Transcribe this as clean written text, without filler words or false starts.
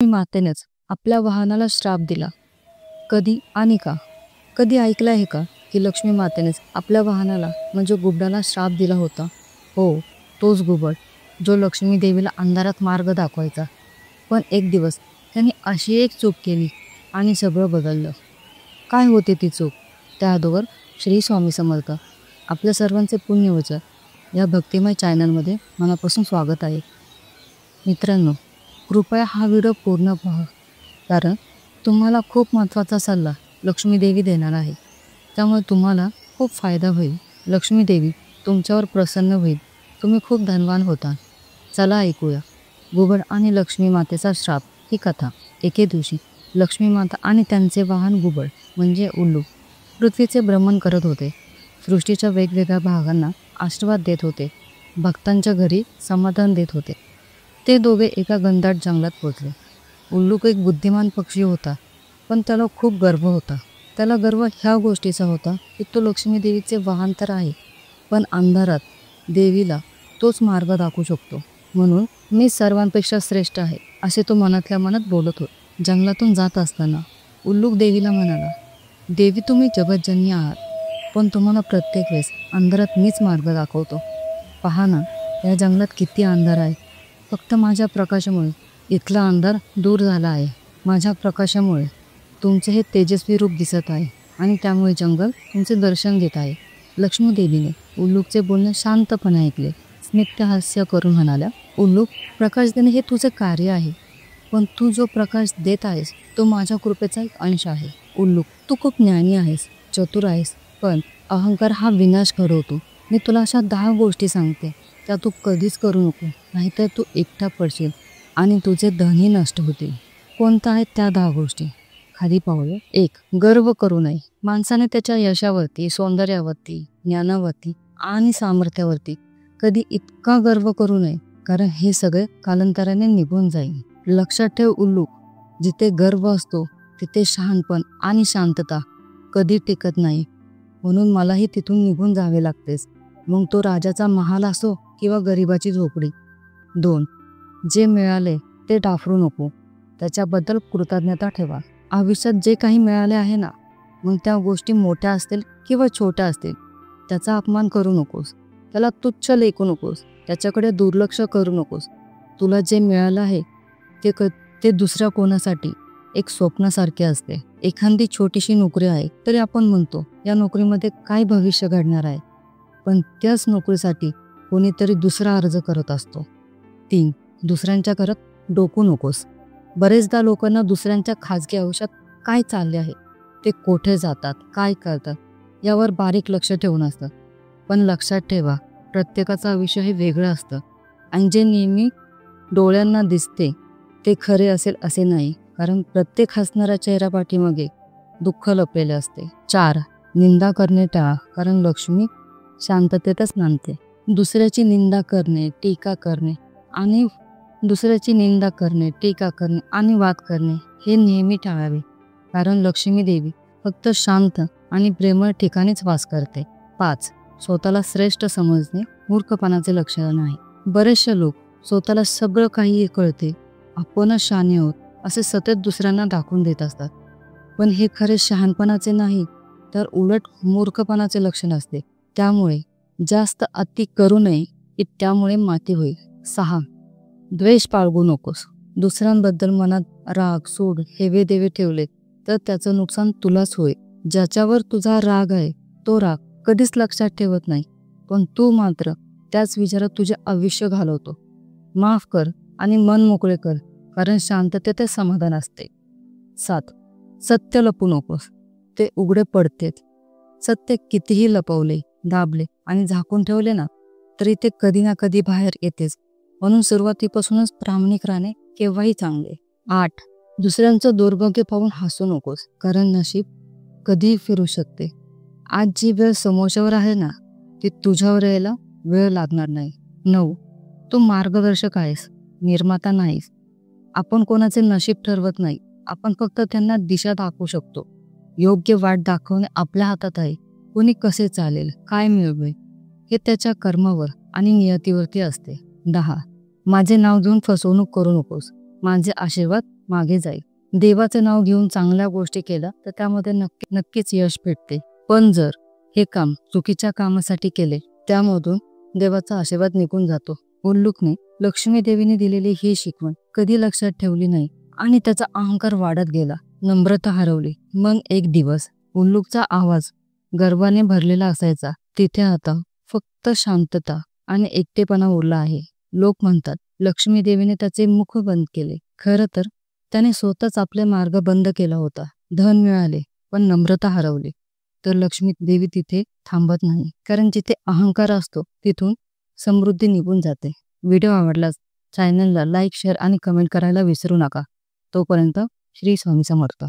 मातेनेच आपल्या वाहनाला श्राप दिला. कधी आणि का? कधी ऐकलं आहे का की लक्ष्मी मातेनेच आपल्या वाहनाला म्हणजे घुबडाला श्राप दिला होता? हो, तोच घुबड जो लक्ष्मी देवीला अंधारात मार्ग दाखवायचा. पण एक दिवस त्यांनी अशी एक चूक केली आणि सगळं बदललं. काय होते ती चूक? त्या अगोदर श्री स्वामी समर्थ आपल्या सर्वांचे पुण्यवचन या भक्तिमय चॅनलमध्ये मनापासून स्वागत आहे. मित्रांनो, कृपया हा व्हिडिओ पूर्ण पहा, कारण तुम्हाला खूप महत्त्वाचा सल्ला लक्ष्मी देवी देणार आहे. त्यामुळे तुम्हाला खूप फायदा होईल. लक्ष्मी देवी तुमच्यावर प्रसन्न होईल. तुम्ही खूप धनवान होता. चला ऐकूया घुबड आणि लक्ष्मी मातेचा श्राप ही कथा. एके दिवशी लक्ष्मी माता आणि त्यांचे वाहन घुबड म्हणजे उल्लू पृथ्वीचे भ्रमण करत होते. सृष्टीच्या वेगवेगळ्या भागांना आशीर्वाद देत होते. भक्तांच्या घरी समाधान देत होते. ते दोघे एका घनदाट जंगलात पोचले. उल्लूक एक बुद्धिमान पक्षी होता, पण त्याला खूप गर्व होता. त्याला गर्व ह्या गोष्टीचा होता की तो लक्ष्मी देवीचे वाहन तर आहे, पण अंधारात देवीला तोच मार्ग दाखवू शकतो. म्हणून मी सर्वांपेक्षा श्रेष्ठ आहे असे तो मनातल्या मनात बोलत होता. जंगलातून जात असताना उल्लूक देवीला म्हणाला, देवी तुम्ही जगतजननी आहात, पण तुम्हाला प्रत्येक वेळेस अंधारात मीच मार्ग दाखवतो. पहा ना, या जंगलात किती अंधार आहे. फक्त माझ्या प्रकाशामुळे इथला अंधार दूर झाला आहे. माझ्या प्रकाशामुळे तुमचे हे तेजस्वी रूप दिसत आहे आणि त्यामुळे जंगल तुमचे दर्शन घेत आहे. लक्ष्मी देवीने उल्लूकचे बोलणे शांतपणे ऐकले. स्मित हास्य करून म्हणाल्या, उल्लूक, प्रकाश देणे हे तुझे कार्य आहे, पण तू जो प्रकाश देत आहेस तो माझ्या कृपेचा एक अंश आहे. उल्लूक, तू खूप ज्ञानी आहेस, चतुर आहेस, पण अहंकार हा विनाश घडवतो. मी तुला अशा 10 गोष्टी सांगते, त्या तू कधीच करू नको, नाहीतर तू एकटा पडशील आणि तुझे धनही नष्ट होतील. कोणत्या आहेत त्या 10 गोष्टी? खाली पाहूया. 1. गर्व करू नये. माणसाने त्याच्या यशावरती, सौंदर्यावरती, ज्ञानावरती आणि सामर्थ्यावरती कधी इतका गर्व करू नये, कारण हे सगळे कालांतराने निघून जाईल. लक्षात ठेव उल्लूक, जिथे गर्व असतो तिथे शहाणपण आणि शांतता कधी टिकत नाही. म्हणून मलाही तिथून निघून जावे लागतेच, मग तो राजाचा महाल असो किंवा गरिबाची झोपडी. 2. जे मिळाले ते डाफरू नको, त्याच्याबद्दल कृतज्ञता ठेवा. आयुष्यात जे काही मिळाले आहे ना, मग त्या गोष्टी मोठ्या असतील किंवा छोट्या असतील, त्याचा अपमान करू नकोस, त्याला तुच्छ लेखू नकोस, त्याच्याकडे दुर्लक्ष करू नकोस. तुला जे मिळालं आहे ते दुसऱ्या कोणासाठी एक स्वप्नासारखे असते. एखादी छोटीशी नोकरी आहे तरी आपण म्हणतो या नोकरीमध्ये काय भविष्य घडणार आहे, पण त्याच नोकरीसाठी कोणीतरी दुसरा अर्ज करत असतो. 3. दुसऱ्यांच्या घरात डोकू नकोस. बरेचदा लोकांना दुसऱ्यांच्या खाजगी आयुष्यात काय चालले आहे, ते कोठे जातात, काय करतात यावर बारीक लक्ष ठेवून असतं. पण लक्षात ठेवा, प्रत्येकाचं आयुष्य हे वेगळं असतं आणि जे नेहमी डोळ्यांना दिसते ते खरे असेल असे नाही, कारण प्रत्येक हसणाऱ्या चेहऱ्या पाठीमागे दुःख लपलेले असते. 4. निंदा करणे टाळा, कारण लक्ष्मी शांततेतच नांदते. दुसऱ्याची निंदा करणे, टीका करणे आणि वाद करणे हे नेहमी टाळावे, कारण लक्ष्मी देवी फक्त शांत आणि प्रेमळ ठिकाणीच वास करते. 5. स्वतःला श्रेष्ठ समजणे मूर्खपणाचे लक्षण आहे. बरेचसे लोक स्वतःला सगळं काही कळते, आपणच शहाणे आहोत असे सतत दुसऱ्यांना दाखवून देत असतात, पण हे खरे शहाणपणाचे नाही, तर उलट मूर्खपणाचे लक्षण असते. त्यामुळे जास्त अति करू नये की त्यामुळे माती होईल. 6. द्वेष बाळगू नकोस. दुसऱ्यांबद्दल मनात राग, सूड, हेवेदेवे ठेवले तर त्याचं नुकसान तुलाच होईल. ज्याच्यावर तुझा राग आहे तो राग कधीच लक्षात ठेवत नाही, पण तू मात्र त्याच विचारात तुझे आयुष्य घालवतो. माफ कर आणि मन मोकळे कर, कारण शांततेत समाधान असते. 7. सत्य लपू नकोस, ते उघडे पडतेच. सत्य कितीही लपवले, दाबले आणि झाकून ठेवले ना, तरी ते कधी ना कधी बाहेर येतेच. म्हणून सुरुवातीपासूनच प्रामाणिक राहणे केव्हाही चांगले. 8. दुसऱ्यांचं दुर्भाग्य पाहून हसू नकोस, कारण नशीब कधीही फिरू शकते. आज जी वेळ समोरच्यावर आहे ना, ती तुझ्यावर यायला वेळ लागणार नाही. 9. तू मार्गदर्शक आहेस, निर्माता नाहीस. आपण कोणाचे नशीब ठरवत नाही, आपण फक्त त्यांना दिशा दाखवू शकतो. योग्य वाट दाखवणे आपल्या हातात आहे. कोणी कसे चालेल, काय मिळवेल हे त्याच्या कर्मावर आणि नियतीवरती असते. 10. माझे नाव घेऊन फसवणूक करू नकोस. माझे आशीर्वाद मागे जाईल. देवाचं नाव घेऊन चांगल्या गोष्टी केल्या तर त्यामध्ये नक्कीच यश भेटते. पण जर हे काम चुकीच्या कामासाठी केले त्यामधून देवाचा आशीर्वाद निघून जातो. उल्लूकने लक्ष्मी देवीने दिलेली ही शिकवण कधी लक्षात ठेवली नाही आणि त्याचा अहंकार वाढत गेला. नम्रता हरवली. मग एक दिवस उल्लूकचा आवाज गर्वाने भरलेला असायचा. तिथे आता फक्त शांतता आणि एकटेपणा उरला आहे. लोक म्हणतात लक्ष्मी देवीने त्याचे मुख बंद केले. खरं तर त्याने स्वतःच आपले मार्ग बंद केला होता. धन मिळाले पण नम्रता हरवली तर लक्ष्मी देवी तिथे थांबत नाही. कारण जिथे अहंकार असतो तिथून समृद्धी निघून जाते. व्हिडिओ आवडल्यास चॅनलला लाईक, शेअर आणि कमेंट करायला विसरू नका. तोपर्यंत श्री स्वामी समर्थ.